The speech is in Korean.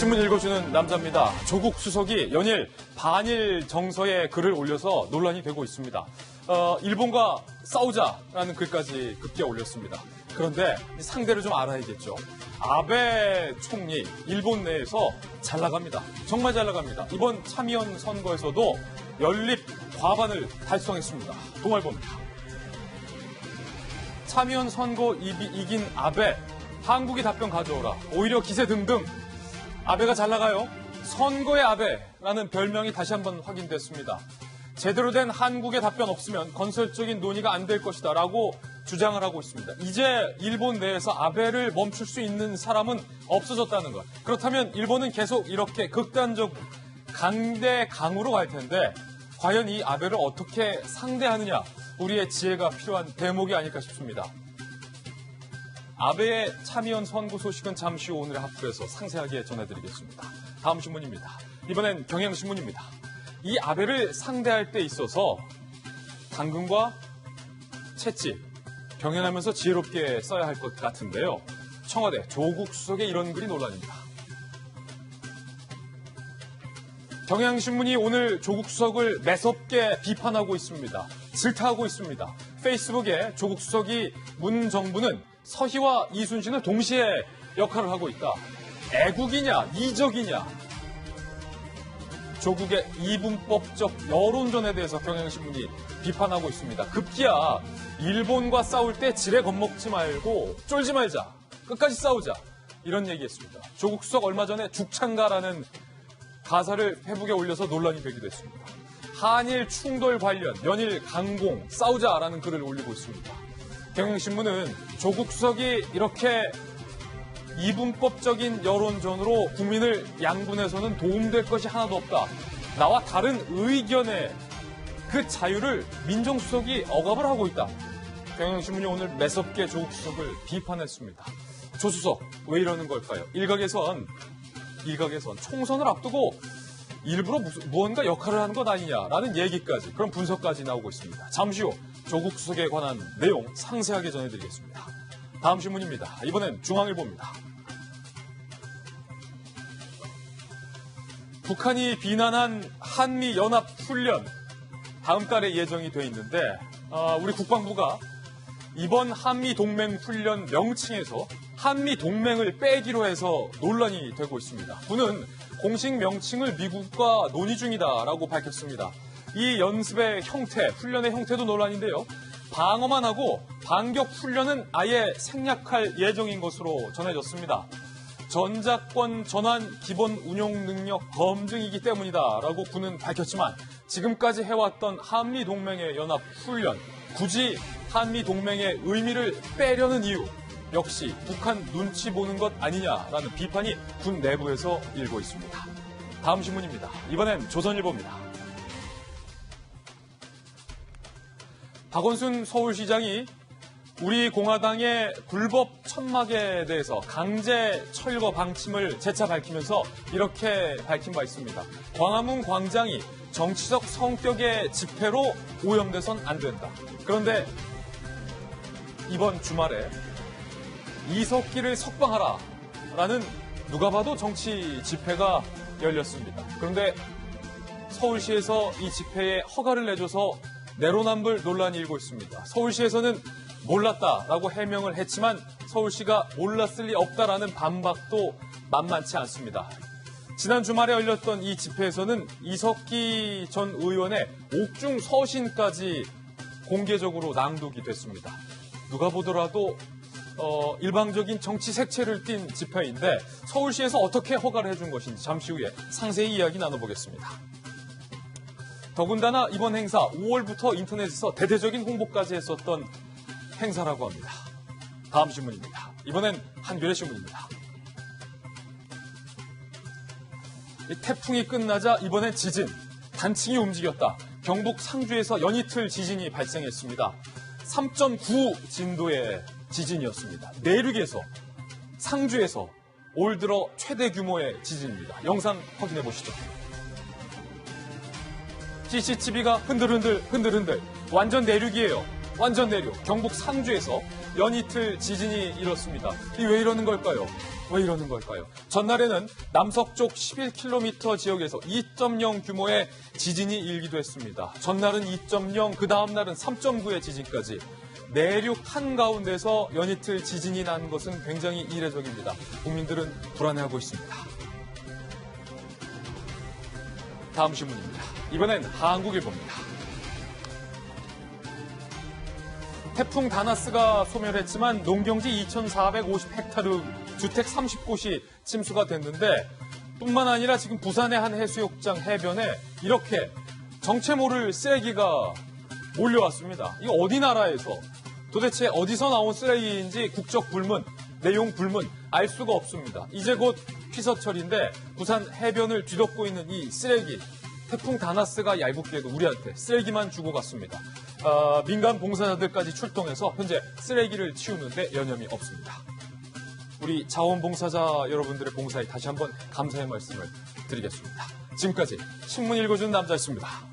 신문 읽어주는 남자입니다. 조국 수석이 연일 반일 정서의 글을 올려서 논란이 되고 있습니다. 일본과 싸우자라는 글까지 급기야 올렸습니다. 그런데 상대를 좀 알아야겠죠. 아베 총리 일본 내에서 잘 나갑니다. 정말 잘 나갑니다. 이번 참의원 선거에서도 연립 과반을 달성했습니다. 동아일보입니다. 참의원 선거 이긴 아베, 한국이 답변 가져오라. 오히려 기세 등등. 아베가 잘 나가요. 선거의 아베라는 별명이 다시 한번 확인됐습니다. 제대로 된 한국의 답변 없으면 건설적인 논의가 안 될 것이다 라고 주장을 하고 있습니다. 이제 일본 내에서 아베를 멈출 수 있는 사람은 없어졌다는 것. 그렇다면 일본은 계속 이렇게 극단적 강대강으로 갈 텐데 과연 이 아베를 어떻게 상대하느냐, 우리의 지혜가 필요한 대목이 아닐까 싶습니다. 아베의 참의원 선거 소식은 잠시 후 오늘의 합부에서 상세하게 전해드리겠습니다. 다음 신문입니다. 이번엔 경향신문입니다. 이 아베를 상대할 때 있어서 당근과 채찍 병행하면서 지혜롭게 써야 할 것 같은데요. 청와대 조국 수석의 이런 글이 논란입니다. 경향신문이 오늘 조국 수석을 매섭게 비판하고 있습니다. 질타하고 있습니다. 페이스북에 조국 수석이 문 정부는 서희와 이순신을 동시에 역할을 하고 있다. 애국이냐 이적이냐. 조국의 이분법적 여론전에 대해서 경향신문이 비판하고 있습니다. 급기야 일본과 싸울 때 지레 겁먹지 말고 쫄지 말자. 끝까지 싸우자. 이런 얘기했습니다. 조국 수석 얼마 전에 죽창가라는 가사를 페북에 올려서 논란이 되기도 했습니다. 한일 충돌 관련 연일 강공 싸우자라는 글을 올리고 있습니다. 경향신문은 조국 수석이 이렇게 이분법적인 여론전으로 국민을 양분해서는 도움될 것이 하나도 없다. 나와 다른 의견의 그 자유를 민정수석이 억압을 하고 있다. 경향신문이 오늘 매섭게 조국 수석을 비판했습니다. 조 수석, 왜 이러는 걸까요? 일각에선 총선을 앞두고 일부러 무언가 역할을 하는 것 아니냐라는 얘기까지, 그런 분석까지 나오고 있습니다. 잠시 후 조국 수석에 관한 내용 상세하게 전해드리겠습니다. 다음 신문입니다. 이번엔 중앙일보입니다. 북한이 비난한 한미연합훈련 다음 달에 예정이 돼 있는데 우리 국방부가 이번 한미동맹훈련 명칭에서 한미동맹을 빼기로 해서 논란이 되고 있습니다. 군은 공식 명칭을 미국과 논의 중이다라고 밝혔습니다. 이 연습의 형태, 훈련의 형태도 논란인데요. 방어만 하고 반격 훈련은 아예 생략할 예정인 것으로 전해졌습니다. 전작권 전환 기본 운용 능력 검증이기 때문이다라고 군은 밝혔지만 지금까지 해왔던 한미동맹의 연합 훈련, 굳이 한미동맹의 의미를 빼려는 이유, 역시 북한 눈치 보는 것 아니냐라는 비판이 군 내부에서 일고 있습니다. 다음 신문입니다. 이번엔 조선일보입니다. 박원순 서울시장이 우리 공화당의 불법 천막에 대해서 강제 철거 방침을 재차 밝히면서 이렇게 밝힌 바 있습니다. 광화문 광장이 정치적 성격의 집회로 오염돼선 안 된다. 그런데 이번 주말에 이석기를 석방하라라는 누가 봐도 정치 집회가 열렸습니다. 그런데 서울시에서 이 집회에 허가를 내줘서 내로남불 논란이 일고 있습니다. 서울시에서는 몰랐다라고 해명을 했지만 서울시가 몰랐을 리 없다라는 반박도 만만치 않습니다. 지난 주말에 열렸던 이 집회에서는 이석기 전 의원의 옥중 서신까지 공개적으로 낭독이 됐습니다. 누가 보더라도 일방적인 정치 색채를 띤 집회인데 서울시에서 어떻게 허가를 해준 것인지 잠시 후에 상세히 이야기 나눠보겠습니다. 더군다나 이번 행사 5월부터 인터넷에서 대대적인 홍보까지 했었던 행사라고 합니다. 다음 신문입니다. 이번엔 한겨레 신문입니다. 태풍이 끝나자 이번엔 지진, 단층이 움직였다. 경북 상주에서 연이틀 지진이 발생했습니다. 3.9 진도의 지진이었습니다. 내륙에서, 상주에서 올 들어 최대 규모의 지진입니다. 영상 확인해 보시죠. CCTV가 흔들흔들 완전 내륙이에요. 완전 내륙 경북 상주에서 연이틀 지진이 일었습니다. 이 왜 이러는 걸까요? 왜 이러는 걸까요? 전날에는 남서쪽 11km 지역에서 2.0 규모의 지진이 일기도 했습니다. 전날은 2.0, 그 다음 날은 3.9의 지진까지. 내륙 한가운데서 연이틀 지진이 난 것은 굉장히 이례적입니다. 국민들은 불안해하고 있습니다. 다음 신문입니다. 이번엔 한국일보입니다. 태풍 다나스가 소멸했지만 농경지 2,450헥타르 주택 30곳이 침수가 됐는데 뿐만 아니라 지금 부산의 한 해수욕장 해변에 이렇게 정체 모를 쓰레기가 몰려왔습니다. 이거 어디 나라에서 도대체 어디서 나온 쓰레기인지 국적 불문, 내용 불문 알 수가 없습니다. 이제 곧 피서철인데 부산 해변을 뒤덮고 있는 이 쓰레기, 태풍 다나스가 얄궂게도 우리한테 쓰레기만 주고 갔습니다. 민간 봉사자들까지 출동해서 현재 쓰레기를 치우는데 여념이 없습니다. 우리 자원봉사자 여러분들의 봉사에 다시 한번 감사의 말씀을 드리겠습니다. 지금까지 신문 읽어주는 남자였습니다.